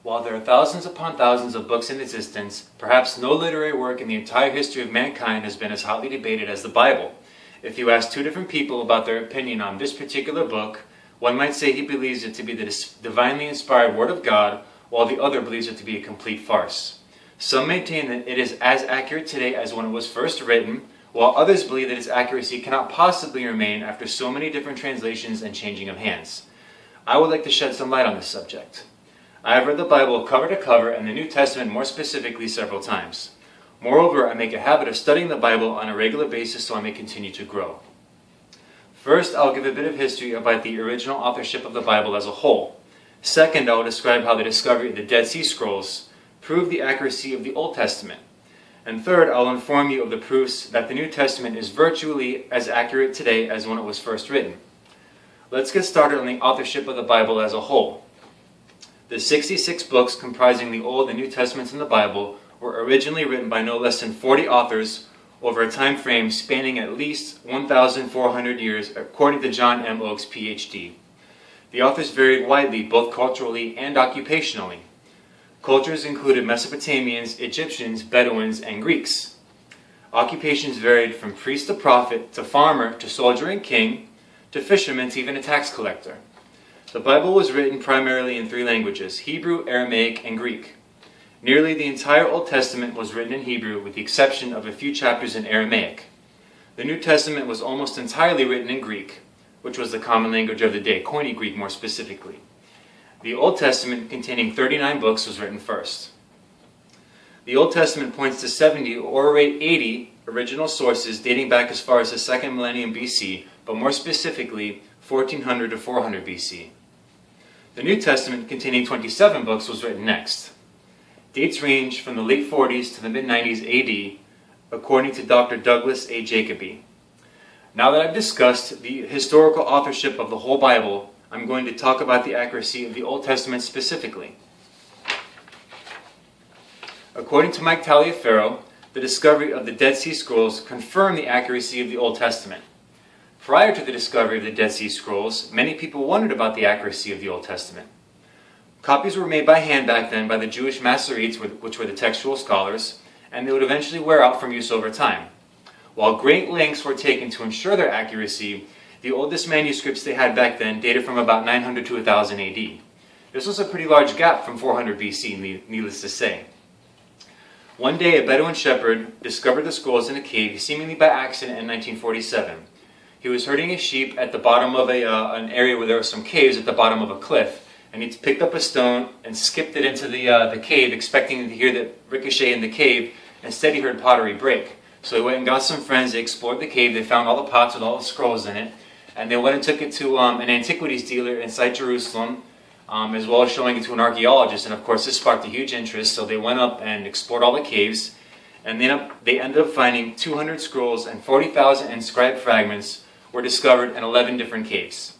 While there are thousands upon thousands of books in existence, perhaps no literary work in the entire history of mankind has been as hotly debated as the Bible. If you ask two different people about their opinion on this particular book, one might say he believes it to be the divinely inspired Word of God, while the other believes it to be a complete farce. Some maintain that it is as accurate today as when it was first written, while others believe that its accuracy cannot possibly remain after so many different translations and changing of hands. I would like to shed some light on this subject. I have read the Bible cover to cover and the New Testament more specifically several times. Moreover, I make a habit of studying the Bible on a regular basis so I may continue to grow. First, I'll give a bit of history about the original authorship of the Bible as a whole. Second, I will describe how the discovery of the Dead Sea Scrolls proved the accuracy of the Old Testament. And third, I'll inform you of the proofs that the New Testament is virtually as accurate today as when it was first written. Let's get started on the authorship of the Bible as a whole. The 66 books comprising the Old and New Testaments in the Bible were originally written by no less than 40 authors over a time frame spanning at least 1,400 years, according to John M. Oakes, Ph.D. The authors varied widely, both culturally and occupationally. Cultures included Mesopotamians, Egyptians, Bedouins, and Greeks. Occupations varied from priest to prophet, to farmer, to soldier and king, to fisherman, to even a tax collector. The Bible was written primarily in three languages: Hebrew, Aramaic, and Greek. Nearly the entire Old Testament was written in Hebrew, with the exception of a few chapters in Aramaic. The New Testament was almost entirely written in Greek, which was the common language of the day, Koine Greek more specifically. The Old Testament, containing 39 books, was written first. The Old Testament points to 70 or 80 original sources dating back as far as the 2nd millennium BC, but more specifically 1400 to 400 BC. The New Testament, containing 27 books, was written next. Dates range from the late 40s to the mid-90s AD, according to Dr. Douglas A. Jacoby. Now that I've discussed the historical authorship of the whole Bible, I'm going to talk about the accuracy of the Old Testament specifically. According to Mike Taliaferro, the discovery of the Dead Sea Scrolls confirmed the accuracy of the Old Testament. Prior to the discovery of the Dead Sea Scrolls, many people wondered about the accuracy of the Old Testament. Copies were made by hand back then by the Jewish Masoretes, which were the textual scholars, and they would eventually wear out from use over time. While great lengths were taken to ensure their accuracy, the oldest manuscripts they had back then dated from about 900 to 1000 AD. This was a pretty large gap from 400 BC, needless to say. One day, a Bedouin shepherd discovered the scrolls in a cave, seemingly by accident, in 1947. He was herding his sheep at the bottom of an area where there were some caves at the bottom of a cliff, and he picked up a stone and skipped it into the cave, expecting to hear the ricochet in the cave. Instead, he heard pottery break. So he went and got some friends, they explored the cave, they found all the pots with all the scrolls in it, and they went and took it to an antiquities dealer inside Jerusalem, as well as showing it to an archaeologist, and of course this sparked a huge interest, so they went up and explored all the caves, and they ended up finding 200 scrolls and 40,000 inscribed fragments were discovered in 11 different caves.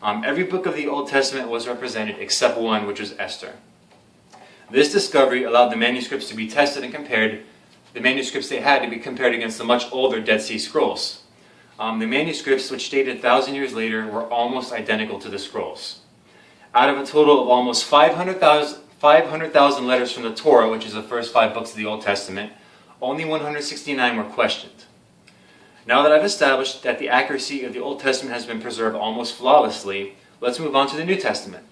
Every book of the Old Testament was represented except one, which was Esther. This discovery allowed the manuscripts to be tested and compared. The manuscripts they had to be compared against the much older Dead Sea Scrolls. The manuscripts, which dated 1,000 years later, were almost identical to the scrolls. Out of a total of almost 500,000 letters from the Torah, which is the first 5 books of the Old Testament, only 169 were questioned. Now that I've established that the accuracy of the Old Testament has been preserved almost flawlessly, let's move on to the New Testament.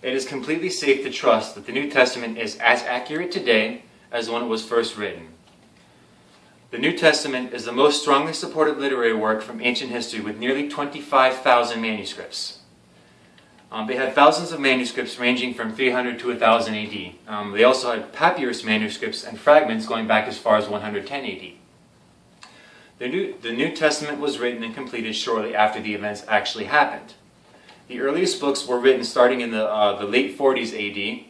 It is completely safe to trust that the New Testament is as accurate today as when it was first written. The New Testament is the most strongly supported literary work from ancient history, with nearly 25,000 manuscripts. They had thousands of manuscripts ranging from 300 to 1000 AD. They also had papyrus manuscripts and fragments going back as far as 110 AD. The New Testament was written and completed shortly after the events actually happened. The earliest books were written starting in the late 40s AD,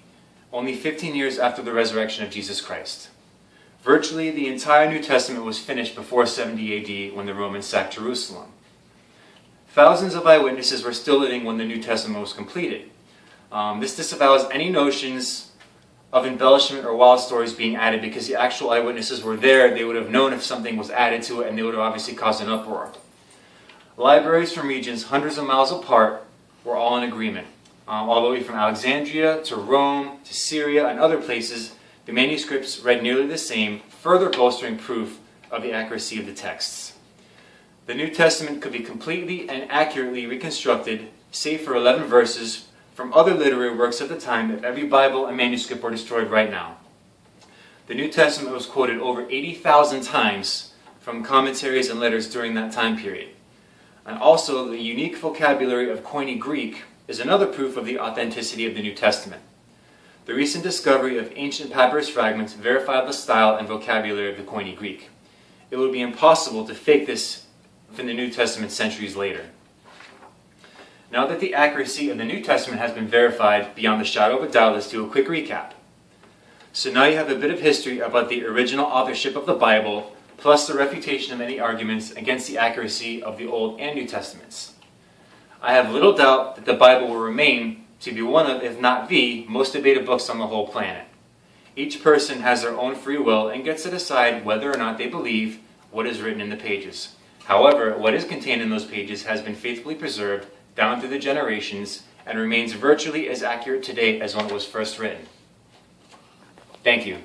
only 15 years after the resurrection of Jesus Christ. Virtually the entire New Testament was finished before 70 AD when the Romans sacked Jerusalem. Thousands of eyewitnesses were still living when the New Testament was completed. This disavows any notions of embellishment or wild stories being added, because the actual eyewitnesses were there. They would have known if something was added to it, and they would have obviously caused an uproar. Libraries from regions hundreds of miles apart were all in agreement. all the way from Alexandria to Rome to Syria and other places, the manuscripts read nearly the same, further bolstering proof of the accuracy of the texts. The New Testament could be completely and accurately reconstructed, save for 11 verses, from other literary works of the time if every Bible and manuscript were destroyed right now. The New Testament was quoted over 80,000 times from commentaries and letters during that time period. And also, the unique vocabulary of Koine Greek is another proof of the authenticity of the New Testament. The recent discovery of ancient papyrus fragments verified the style and vocabulary of the Koine Greek. It would be impossible to fake this from the New Testament centuries later. Now that the accuracy of the New Testament has been verified beyond the shadow of a doubt, let's do a quick recap. So now you have a bit of history about the original authorship of the Bible, plus the refutation of any arguments against the accuracy of the Old and New Testaments. I have little doubt that the Bible will remain to be one of, if not the, most debated books on the whole planet. Each person has their own free will and gets to decide whether or not they believe what is written in the pages. However, what is contained in those pages has been faithfully preserved down through the generations and remains virtually as accurate today as when it was first written. Thank you.